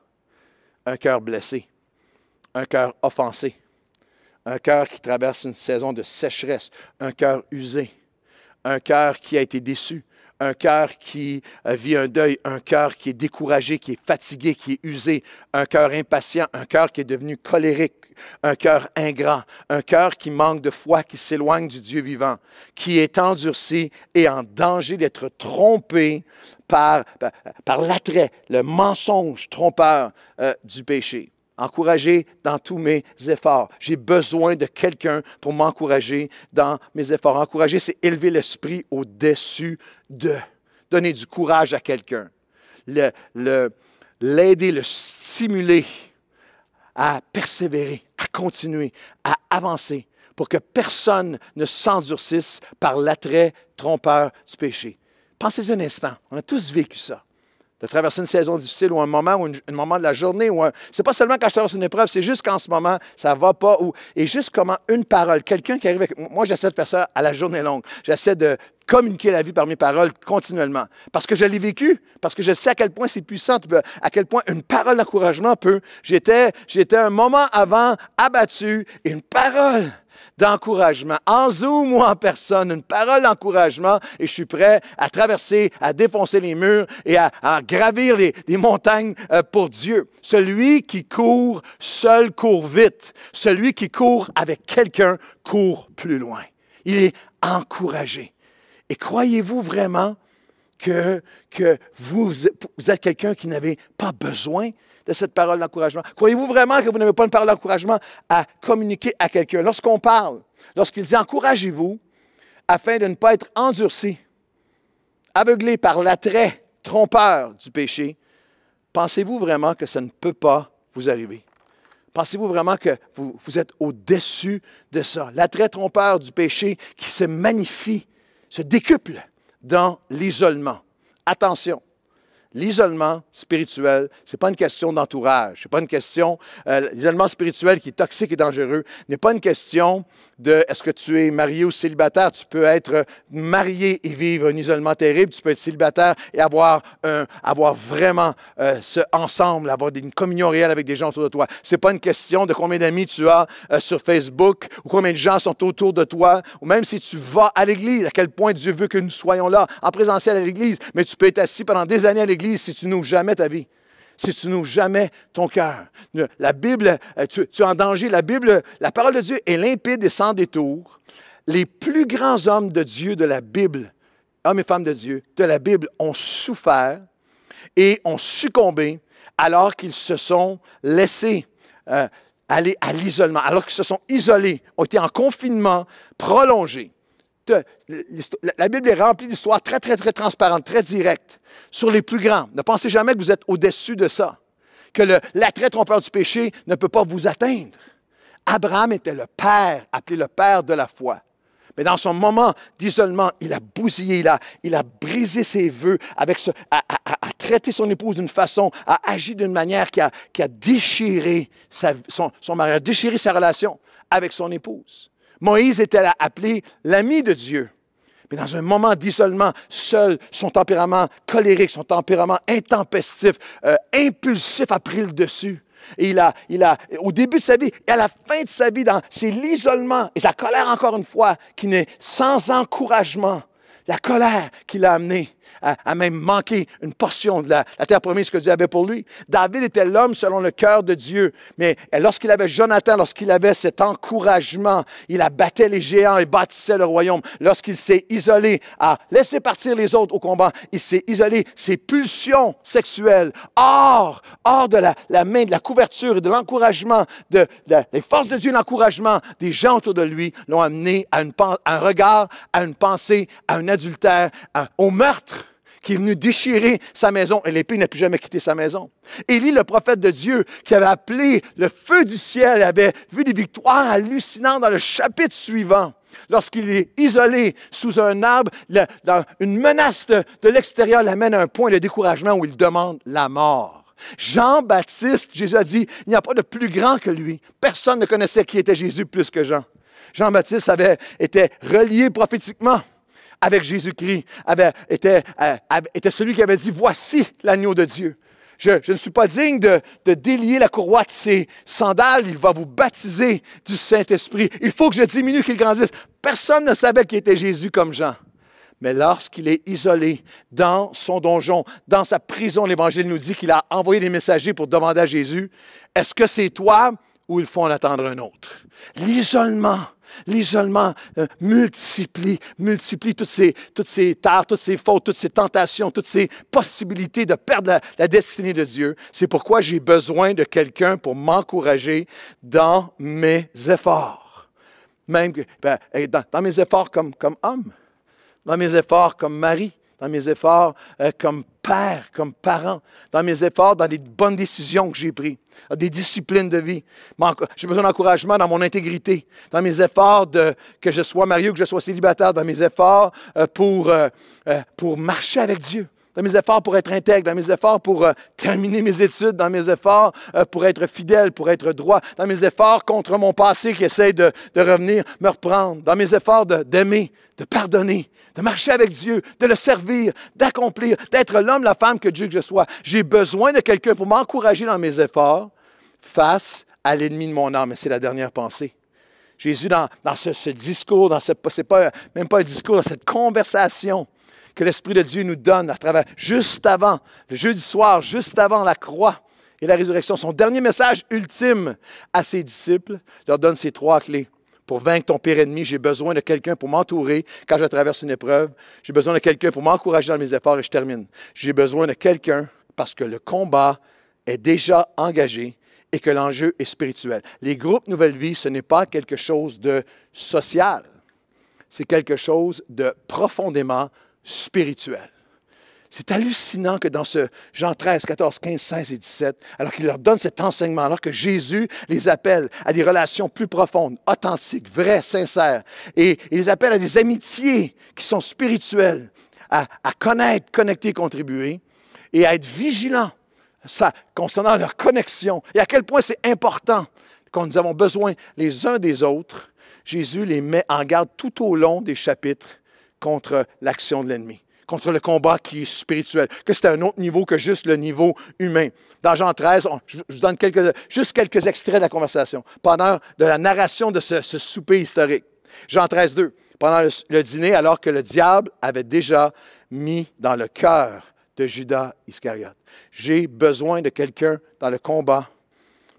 un cœur blessé, un cœur offensé, un cœur qui traverse une saison de sécheresse, un cœur usé, un cœur qui a été déçu, un cœur qui vit un deuil, un cœur qui est découragé, qui est fatigué, qui est usé, un cœur impatient, un cœur qui est devenu colérique, un cœur ingrat, un cœur qui manque de foi, qui s'éloigne du Dieu vivant, qui est endurci et en danger d'être trompé par l'attrait, le mensonge trompeur du péché. Encourager dans tous mes efforts. J'ai besoin de quelqu'un pour m'encourager dans mes efforts. Encourager, c'est élever l'esprit au-dessus de. Donner du courage à quelqu'un. L'aider, le stimuler à persévérer, à continuer, à avancer pour que personne ne s'endurcisse par l'attrait trompeur du péché. Pensez un instant, on a tous vécu ça. De traverser une saison difficile ou un moment de la journée. C'est pas seulement quand je traverse une épreuve, c'est juste qu'en ce moment, ça ne va pas. Et juste comment une parole, quelqu'un qui arrive avec... Moi, j'essaie de faire ça à la journée longue. J'essaie de communiquer la vie par mes paroles continuellement. Parce que je l'ai vécu, parce que je sais à quel point c'est puissant, à quel point une parole d'encouragement peut... J'étais un moment avant abattu et une parole d'encouragement, en Zoom ou en personne, une parole d'encouragement, et je suis prêt à traverser, à défoncer les murs et à gravir les montagnes pour Dieu. Celui qui court seul court vite. Celui qui court avec quelqu'un court plus loin. Il est encouragé. Et croyez-vous vraiment que vous êtes quelqu'un qui n'avez pas besoin de cette parole d'encouragement? Croyez-vous vraiment que vous n'avez pas une parole d'encouragement à communiquer à quelqu'un? Lorsqu'on parle, lorsqu'il dit « encouragez-vous » afin de ne pas être endurci, aveuglé par l'attrait trompeur du péché, pensez-vous vraiment que ça ne peut pas vous arriver? Pensez-vous vraiment que vous êtes au-dessus de ça? L'attrait trompeur du péché qui se magnifie, se décuple dans l'isolement. Attention, l'isolement spirituel, ce n'est pas une question d'entourage. Ce n'est pas une question, l'isolement spirituel qui est toxique et dangereux, n'est pas une question de est-ce que tu es marié ou célibataire. Tu peux être marié et vivre un isolement terrible. Tu peux être célibataire et avoir vraiment ce ensemble, avoir une communion réelle avec des gens autour de toi. Ce n'est pas une question de combien d'amis tu as sur Facebook ou combien de gens sont autour de toi, ou même si tu vas à l'Église, à quel point Dieu veut que nous soyons là, en présentiel à l'Église. Mais tu peux être assis pendant des années à l'Église si tu n'ouvres jamais ta vie. Si tu n'ouvres jamais ton cœur. La Bible, tu es en danger. La Bible, la parole de Dieu est limpide et sans détour. Les plus grands hommes de Dieu de la Bible, hommes et femmes de Dieu, de la Bible, ont souffert et ont succombé alors qu'ils se sont laissés aller à l'isolement, alors qu'ils se sont isolés, ont été en confinement prolongé. La Bible est remplie d'histoires très, très, très transparentes, très directes sur les plus grands. Ne pensez jamais que vous êtes au-dessus de ça, que l'attrait trompeur du péché ne peut pas vous atteindre. Abraham était le père, appelé le père de la foi. Mais dans son moment d'isolement, il a bousillé, il a brisé ses vœux, a traité son épouse d'une façon, a agi d'une manière qui a déchiré son mariage, déchiré sa relation avec son épouse. Moïse était appelé l'ami de Dieu. Mais dans un moment d'isolement, seul, son tempérament colérique, son tempérament intempestif, impulsif a pris le dessus. Et au début de sa vie et à la fin de sa vie, c'est l'isolement et la colère, encore une fois, qui n'est sans encouragement. La colère qui l'a amené à même manquer une portion de la terre promise que Dieu avait pour lui. David était l'homme selon le cœur de Dieu. Mais lorsqu'il avait Jonathan, lorsqu'il avait cet encouragement, il abattait les géants et bâtissait le royaume. Lorsqu'il s'est isolé à laisser partir les autres au combat, il s'est isolé, ses pulsions sexuelles, hors de la main, de la couverture et de l'encouragement, les forces de Dieu, l'encouragement des gens autour de lui, l'ont amené à un regard, à une pensée, à un adultère, au meurtre qui est venu déchirer sa maison, et l'épée n'a plus jamais quitté sa maison. Élie, le prophète de Dieu, qui avait appelé le feu du ciel, avait vu des victoires hallucinantes dans le chapitre suivant. Lorsqu'il est isolé sous un arbre, une menace de l'extérieur l'amène à un point de découragement où il demande la mort. Jean-Baptiste, Jésus a dit, il n'y a pas de plus grand que lui. Personne ne connaissait qui était Jésus plus que Jean. Jean-Baptiste était relié prophétiquement avec Jésus-Christ, était celui qui avait dit, voici l'agneau de Dieu. Je ne suis pas digne de délier la courroie de ses sandales. Il va vous baptiser du Saint-Esprit. Il faut que je diminue, qu'il grandisse. Personne ne savait qui était Jésus comme Jean. Mais lorsqu'il est isolé dans son donjon, dans sa prison, l'Évangile nous dit qu'il a envoyé des messagers pour demander à Jésus, est-ce que c'est toi ou il faut en attendre un autre? L'isolement multiplie toutes ces tares, toutes ces fautes, toutes ces tentations, toutes ces possibilités de perdre la destinée de Dieu. C'est pourquoi j'ai besoin de quelqu'un pour m'encourager dans mes efforts. Même dans mes efforts comme homme, dans mes efforts comme mari, dans mes efforts comme père, comme parent, dans mes efforts, dans les bonnes décisions que j'ai prises, dans des disciplines de vie. J'ai besoin d'encouragement dans mon intégrité, dans mes efforts que je sois marié ou que je sois célibataire, dans mes efforts pour marcher avec Dieu, dans mes efforts pour être intègre, dans mes efforts pour terminer mes études, dans mes efforts pour être fidèle, pour être droit, dans mes efforts contre mon passé qui essaie de revenir, me reprendre, dans mes efforts d'aimer, de pardonner, de marcher avec Dieu, de le servir, d'accomplir, d'être l'homme, la femme que Dieu que je sois. J'ai besoin de quelqu'un pour m'encourager dans mes efforts face à l'ennemi de mon âme. Et c'est la dernière pensée. Jésus, dans ce discours, c'est même pas un discours, dans cette conversation que l'Esprit de Dieu nous donne à travers, juste avant, le jeudi soir, juste avant la croix et la résurrection, son dernier message ultime à ses disciples, leur donne ces 3 clés. Pour vaincre ton pire ennemi, j'ai besoin de quelqu'un pour m'entourer quand je traverse une épreuve. J'ai besoin de quelqu'un pour m'encourager dans mes efforts et je termine. J'ai besoin de quelqu'un parce que le combat est déjà engagé et que l'enjeu est spirituel. Les groupes Nouvelle Vie, ce n'est pas quelque chose de social. C'est quelque chose de profondément spirituel. C'est hallucinant que dans ce Jean 13, 14, 15, 16 et 17, alors qu'il leur donne cet enseignement, alors que Jésus les appelle à des relations plus profondes, authentiques, vraies, sincères, et il les appelle à des amitiés qui sont spirituelles, à connaître, connecter, contribuer, et à être vigilants concernant leur connexion, et à quel point c'est important quand nous avons besoin les uns des autres. Jésus les met en garde tout au long des chapitres contre l'action de l'ennemi, contre le combat qui est spirituel, que c'est un autre niveau que juste le niveau humain. Dans Jean 13, je vous donne juste quelques extraits de la conversation, pendant de la narration de ce souper historique. Jean 13, 2, pendant le dîner, alors que le diable avait déjà mis dans le cœur de Judas Iscariote. J'ai besoin de quelqu'un dans le combat,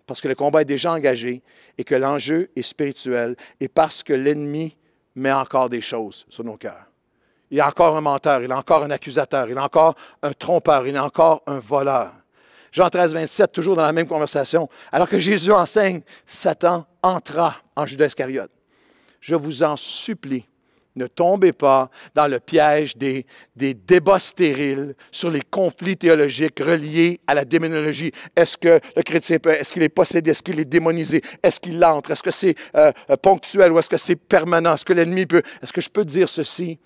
parce que le combat est déjà engagé et que l'enjeu est spirituel et parce que l'ennemi met encore des choses sur nos cœurs. Il est encore un menteur, il est encore un accusateur, il est encore un trompeur, il est encore un voleur. Jean 13, 27, toujours dans la même conversation. Alors que Jésus enseigne, Satan entra en Judas Iscariote. Je vous en supplie, ne tombez pas dans le piège des débats stériles sur les conflits théologiques reliés à la démonologie. Est-ce que le chrétien est-ce qu'il est possédé? Est-ce qu'il est démonisé? Est-ce qu'il entre? Est-ce que c'est ponctuel ou est-ce que c'est permanent? Est-ce que l'ennemi peut? Est-ce que je peux dire ceci?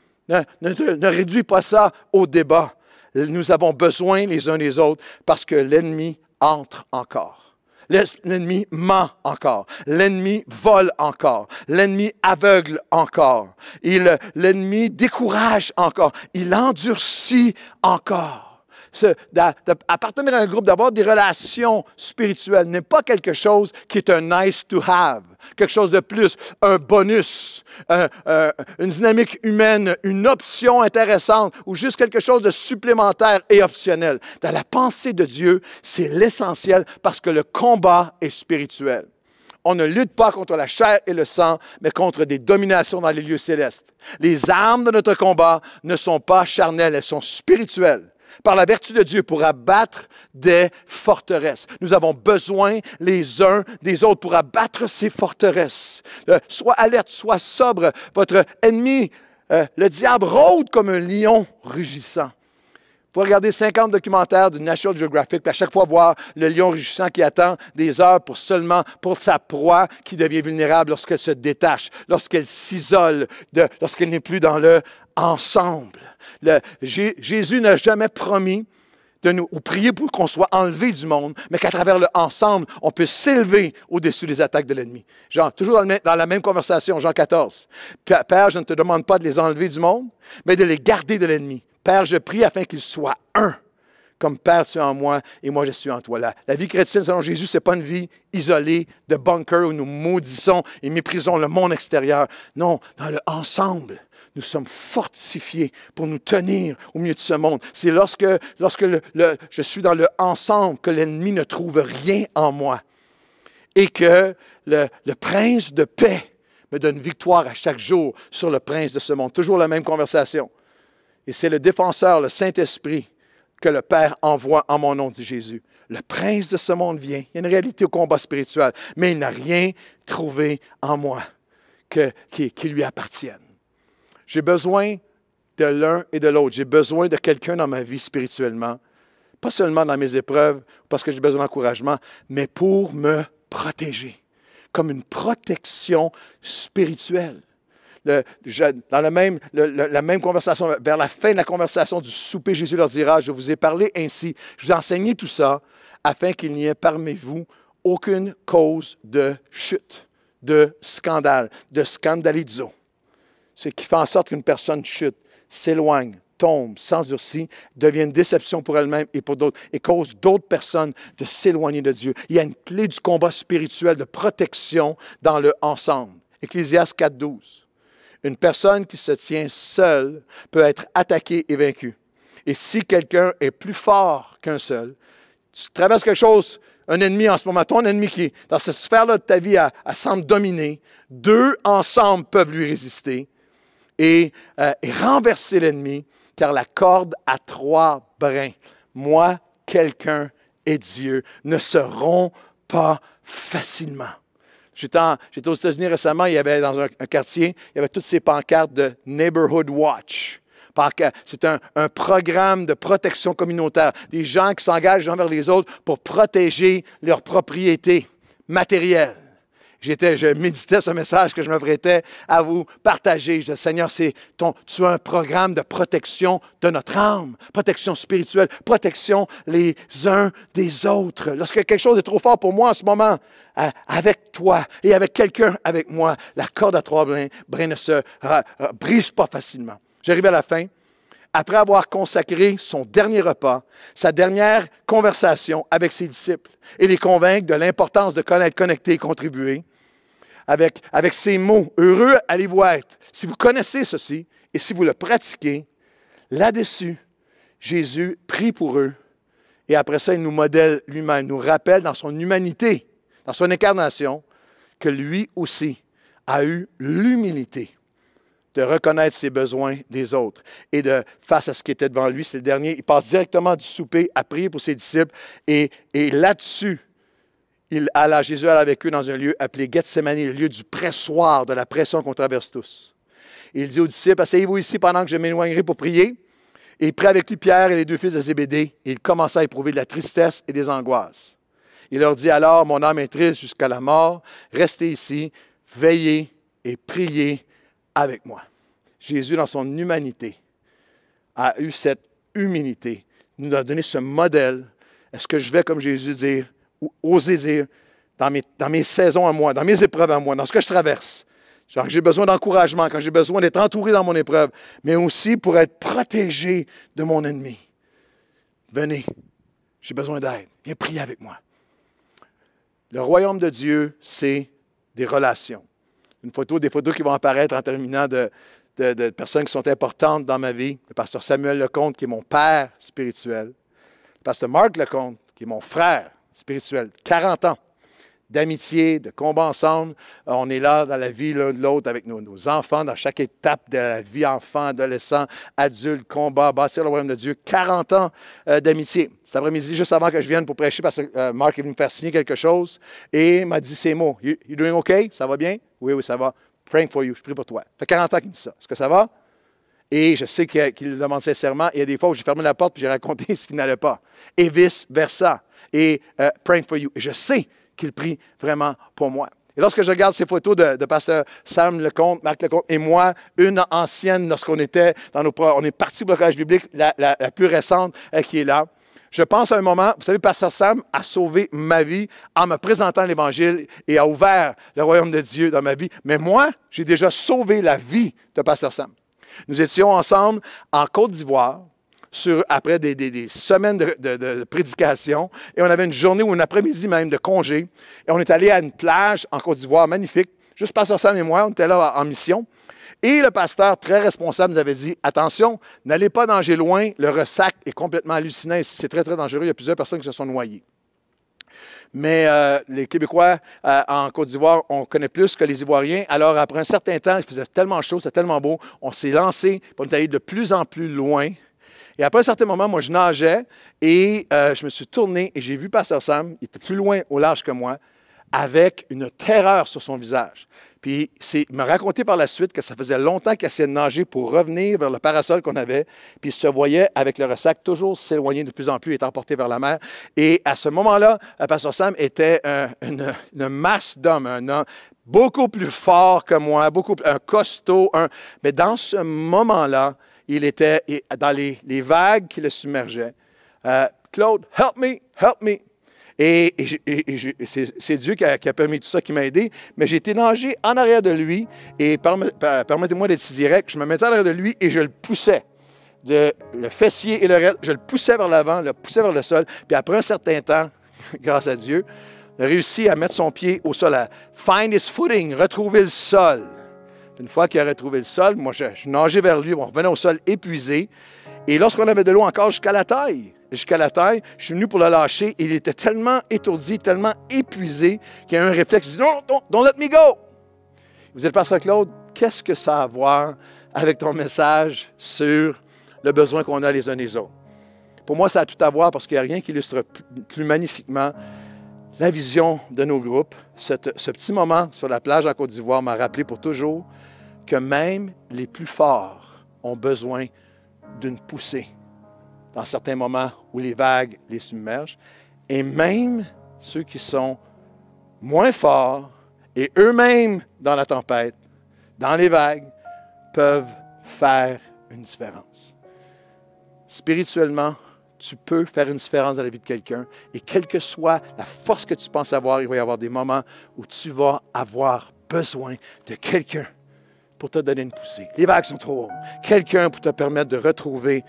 Ne réduis pas ça au débat. Nous avons besoin les uns des autres parce que l'ennemi entre encore. L'ennemi ment encore. L'ennemi vole encore. L'ennemi aveugle encore. L'ennemi décourage encore. Il endurcit encore. Appartenir à un groupe, d'avoir des relations spirituelles n'est pas quelque chose qui est un nice to have, quelque chose de plus, un bonus, une dynamique humaine, une option intéressante ou juste quelque chose de supplémentaire et optionnel. Dans la pensée de Dieu, c'est l'essentiel parce que le combat est spirituel. On ne lutte pas contre la chair et le sang, mais contre des dominations dans les lieux célestes. Les armes de notre combat ne sont pas charnelles, elles sont spirituelles. Par la vertu de Dieu pour abattre des forteresses. Nous avons besoin les uns des autres pour abattre ces forteresses. Sois alerte, sois sobre. Votre ennemi, le diable, rôde comme un lion rugissant. Vous pouvez regarder 50 documentaires du National Geographic, puis à chaque fois voir le lion rugissant qui attend des heures pour sa proie qui devient vulnérable lorsqu'elle se détache, lorsqu'elle s'isole, lorsqu'elle n'est plus dans le ensemble. Jésus n'a jamais promis de nous prier pour qu'on soit enlevé du monde, mais qu'à travers le ensemble, on peut s'élever au-dessus des attaques de l'ennemi. Toujours dans la même conversation, Jean 14. Père, je ne te demande pas de les enlever du monde, mais de les garder de l'ennemi. Père, je prie afin qu'ils soient un, comme Père, tu es en moi et moi, je suis en toi. La vie chrétienne, selon Jésus, ce n'est pas une vie isolée de bunker où nous maudissons et méprisons le monde extérieur. Non, dans le ensemble, nous sommes fortifiés pour nous tenir au milieu de ce monde. C'est lorsque je suis dans le ensemble que l'ennemi ne trouve rien en moi et que le prince de paix me donne victoire à chaque jour sur le prince de ce monde. Toujours la même conversation. Et c'est le défenseur, le Saint-Esprit, que le Père envoie en mon nom, dit Jésus. Le prince de ce monde vient. Il y a une réalité au combat spirituel, mais il n'a rien trouvé en moi qui lui appartienne. J'ai besoin de l'un et de l'autre. J'ai besoin de quelqu'un dans ma vie spirituellement, pas seulement dans mes épreuves, parce que j'ai besoin d'encouragement, mais pour me protéger, comme une protection spirituelle. Dans la même conversation, vers la fin de la conversation du souper, Jésus leur dira, je vous ai parlé ainsi, je vous ai enseigné tout ça, afin qu'il n'y ait parmi vous aucune cause de chute, de scandale, de scandalizo. Ce qui fait en sorte qu'une personne chute, s'éloigne, tombe, s'endurcit, devient une déception pour elle-même et pour d'autres, et cause d'autres personnes de s'éloigner de Dieu. Il y a une clé du combat spirituel de protection dans le ensemble. Ecclésiaste 4.12. Une personne qui se tient seule peut être attaquée et vaincue. Et si quelqu'un est plus fort qu'un seul, tu traverses quelque chose, un ennemi en ce moment, ton ennemi qui est dans cette sphère-là de ta vie, elle semble dominer, deux ensemble peuvent lui résister et renverser l'ennemi, car la corde a 3 brins. Moi, quelqu'un et Dieu ne se rompt pas facilement. J'étais aux États-Unis récemment, il y avait dans un quartier, il y avait toutes ces pancartes de Neighborhood Watch. C'est un programme de protection communautaire. Des gens qui s'engagent les uns vers les autres pour protéger leurs propriétés matérielles. Je méditais ce message que je m'apprêtais à vous partager. Je disais, Seigneur, tu as un programme de protection de notre âme, protection spirituelle, protection les uns des autres. Lorsque quelque chose est trop fort pour moi en ce moment, avec toi et avec quelqu'un avec moi, la corde à trois brins ne se brise pas facilement. J'arrive à la fin. Après avoir consacré son dernier repas, sa dernière conversation avec ses disciples et les convaincre de l'importance de connaître, connecter et contribuer, avec ces mots, heureux allez-vous être, si vous connaissez ceci et si vous le pratiquez, là-dessus, Jésus prie pour eux et après ça, il nous modèle lui-même, nous rappelle dans son humanité, dans son incarnation, que lui aussi a eu l'humilité de reconnaître ses besoins des autres et face à ce qui était devant lui, c'est le dernier, il passe directement du souper à prier pour ses disciples et là-dessus, Jésus alla avec eux dans un lieu appelé Gethsémani, le lieu du pressoir, de la pression qu'on traverse tous. Et il dit aux disciples, asseyez-vous ici pendant que je m'éloignerai pour prier. Et il prit avec lui Pierre et les deux fils de Zébédée et il commença à éprouver de la tristesse et des angoisses. Il leur dit alors, mon âme est triste jusqu'à la mort, restez ici, veillez et priez avec moi. Jésus, dans son humanité, a eu cette humilité. Il nous a donné ce modèle. Est-ce que je vais, comme Jésus, dire, ou oser dire, dans mes saisons à moi, dans mes épreuves à moi, dans ce que je traverse, genre que j'ai besoin d'encouragement, quand j'ai besoin d'être entouré dans mon épreuve, mais aussi pour être protégé de mon ennemi. Venez, j'ai besoin d'aide. Viens prier avec moi. Le royaume de Dieu, c'est des relations. Des photos qui vont apparaître en terminant de personnes qui sont importantes dans ma vie. Le pasteur Samuel Lecomte, qui est mon père spirituel. Le pasteur Marc Lecomte, qui est mon frère spirituel. 40 ans d'amitié, de combat ensemble. On est là dans la vie l'un de l'autre avec nos enfants, dans chaque étape de la vie, enfant, adolescent, adulte, combat, bâtir le royaume de Dieu. 40 ans d'amitié. Cet après-midi, juste avant que je vienne pour prêcher, parce que Marc est venu me faire signer quelque chose et m'a dit ces mots. You doing okay? Ça va bien? Oui, ça va. Praying for you. Je prie pour toi. Ça fait 40 ans qu'il me dit ça. Est-ce que ça va? Et je sais qu'il le demande sincèrement. Il y a des fois où j'ai fermé la porte et j'ai raconté ce qui n'allait pas. Et vice-versa. Et praying for you. Et je sais qu'il prie vraiment pour moi. Et lorsque je regarde ces photos de pasteur Sam Lecomte, Marc Lecomte et moi, une ancienne lorsqu'on était on est parti pour le collège biblique, la plus récente qui est là, je pense à un moment, vous savez, pasteur Sam a sauvé ma vie en me présentant l'Évangile et a ouvert le royaume de Dieu dans ma vie. Mais moi, j'ai déjà sauvé la vie de pasteur Sam. Nous étions ensemble en Côte d'Ivoire, après des semaines de prédication, et on avait une journée ou un après-midi même de congé, et on est allé à une plage en Côte d'Ivoire magnifique, juste pasteur Sam et moi, on était là en mission, et le pasteur, très responsable, nous avait dit, attention, n'allez pas nager loin, le ressac est complètement hallucinant, c'est très, très dangereux, il y a plusieurs personnes qui se sont noyées. Mais les Québécois en Côte d'Ivoire, on connaît plus que les Ivoiriens. Alors, après un certain temps, il faisait tellement chaud, c'était tellement beau, on s'est lancé, puis on est allé de plus en plus loin. Et après un certain moment, moi, je nageais et je me suis tourné et j'ai vu pasteur Sam, il était plus loin au large que moi, avec une terreur sur son visage. Puis il m'a raconté par la suite que ça faisait longtemps qu'il essayait de nager pour revenir vers le parasol qu'on avait, puis il se voyait avec le ressac toujours s'éloigner de plus en plus, étant emporté vers la mer. Et à ce moment-là, pasteur Sam était une masse d'hommes, un homme beaucoup plus fort que moi, un costaud. Mais dans ce moment-là, il était dans les vagues qui le submergeaient. Claude, help me. Et c'est Dieu qui a permis tout ça, qui m'a aidé. Mais j'ai été nager en arrière de lui. Et permettez-moi d'être si direct. Je me mettais en arrière de lui et je le poussais. Le fessier et le reste, je le poussais vers l'avant, le poussais vers le sol. Puis après un certain temps, grâce à Dieu, il a réussi à mettre son pied au sol, à find his footing, retrouver le sol. Une fois qu'il a retrouvé le sol, moi, je nageais vers lui, on revenait au sol épuisé. Et lorsqu'on avait de l'eau encore jusqu'à la taille, je suis venu pour le lâcher. Et il était tellement étourdi, tellement épuisé, qu'il y a eu un réflexe. Il dit, non, don't let me go. Vous êtes pasteur Claude, qu'est-ce que ça a à voir avec ton message sur le besoin qu'on a les uns des autres? Pour moi, ça a tout à voir parce qu'il n'y a rien qui illustre plus magnifiquement la vision de nos groupes. Ce petit moment sur la plage en Côte d'Ivoire m'a rappelé pour toujours que même les plus forts ont besoin d'une poussée dans certains moments où les vagues les submergent. Et même ceux qui sont moins forts et eux-mêmes dans la tempête, dans les vagues, peuvent faire une différence. Spirituellement, tu peux faire une différence dans la vie de quelqu'un et quelle que soit la force que tu penses avoir, il va y avoir des moments où tu vas avoir besoin de quelqu'un pour te donner une poussée. Les vagues sont trop hautes. Quelqu'un pour te permettre de retrouver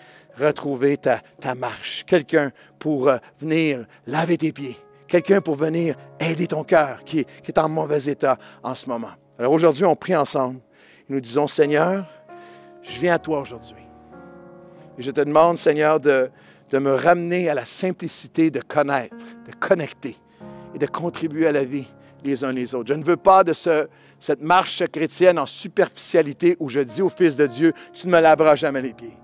ta marche. Quelqu'un pour venir laver tes pieds. Quelqu'un pour venir aider ton cœur qui est en mauvais état en ce moment. Alors aujourd'hui, on prie ensemble et nous disons, Seigneur, je viens à toi aujourd'hui. Et je te demande, Seigneur, de me ramener à la simplicité de connaître, de connecter et de contribuer à la vie les uns les autres. Je ne veux pas de cette marche chrétienne en superficialité où je dis au Fils de Dieu, tu ne me laveras jamais les pieds,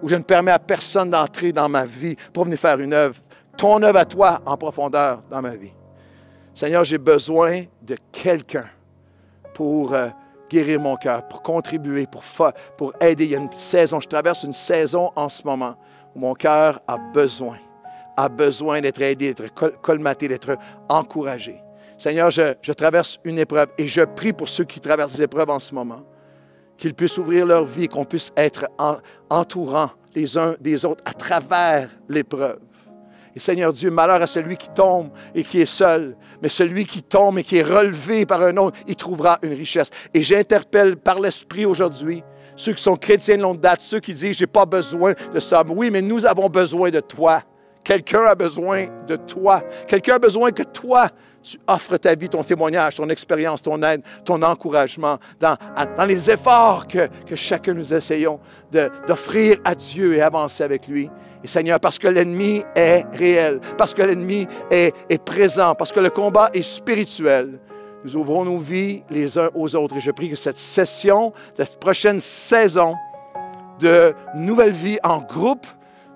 où je ne permets à personne d'entrer dans ma vie pour venir faire une œuvre, ton œuvre à toi en profondeur dans ma vie. Seigneur, j'ai besoin de quelqu'un pour guérir mon cœur, pour contribuer, pour aider. Il y a une saison, je traverse une saison en ce moment où mon cœur a besoin d'être aidé, d'être colmaté, d'être encouragé. Seigneur, je traverse une épreuve et je prie pour ceux qui traversent des épreuves en ce moment, qu'ils puissent ouvrir leur vie, qu'on puisse être entourant les uns des autres à travers l'épreuve. Et Seigneur Dieu, malheur à celui qui tombe et qui est seul, mais celui qui tombe et qui est relevé par un autre, il trouvera une richesse. Et j'interpelle par l'Esprit aujourd'hui ceux qui sont chrétiens de longue date, ceux qui disent « j'ai pas besoin de ça ». Oui, mais nous avons besoin de toi. Quelqu'un a besoin de toi. Quelqu'un a besoin que toi, tu offres ta vie, ton témoignage, ton expérience, ton aide, ton encouragement dans les efforts que chacun nous essayons d'offrir à Dieu et avancer avec lui. Et Seigneur, parce que l'ennemi est réel, parce que l'ennemi est présent, parce que le combat est spirituel, nous ouvrons nos vies les uns aux autres. Et je prie que cette session, cette prochaine saison de nouvelle vie en groupe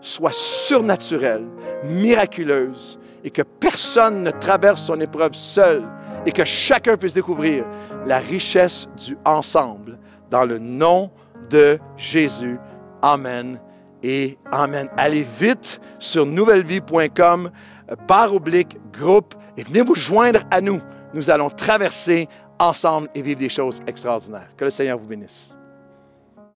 soit surnaturelle, miraculeuse, et que personne ne traverse son épreuve seul, et que chacun puisse découvrir la richesse du ensemble. Dans le nom de Jésus. Amen et amen. Allez vite sur nouvellevie.com/groupe et venez vous joindre à nous. Nous allons traverser ensemble et vivre des choses extraordinaires. Que le Seigneur vous bénisse.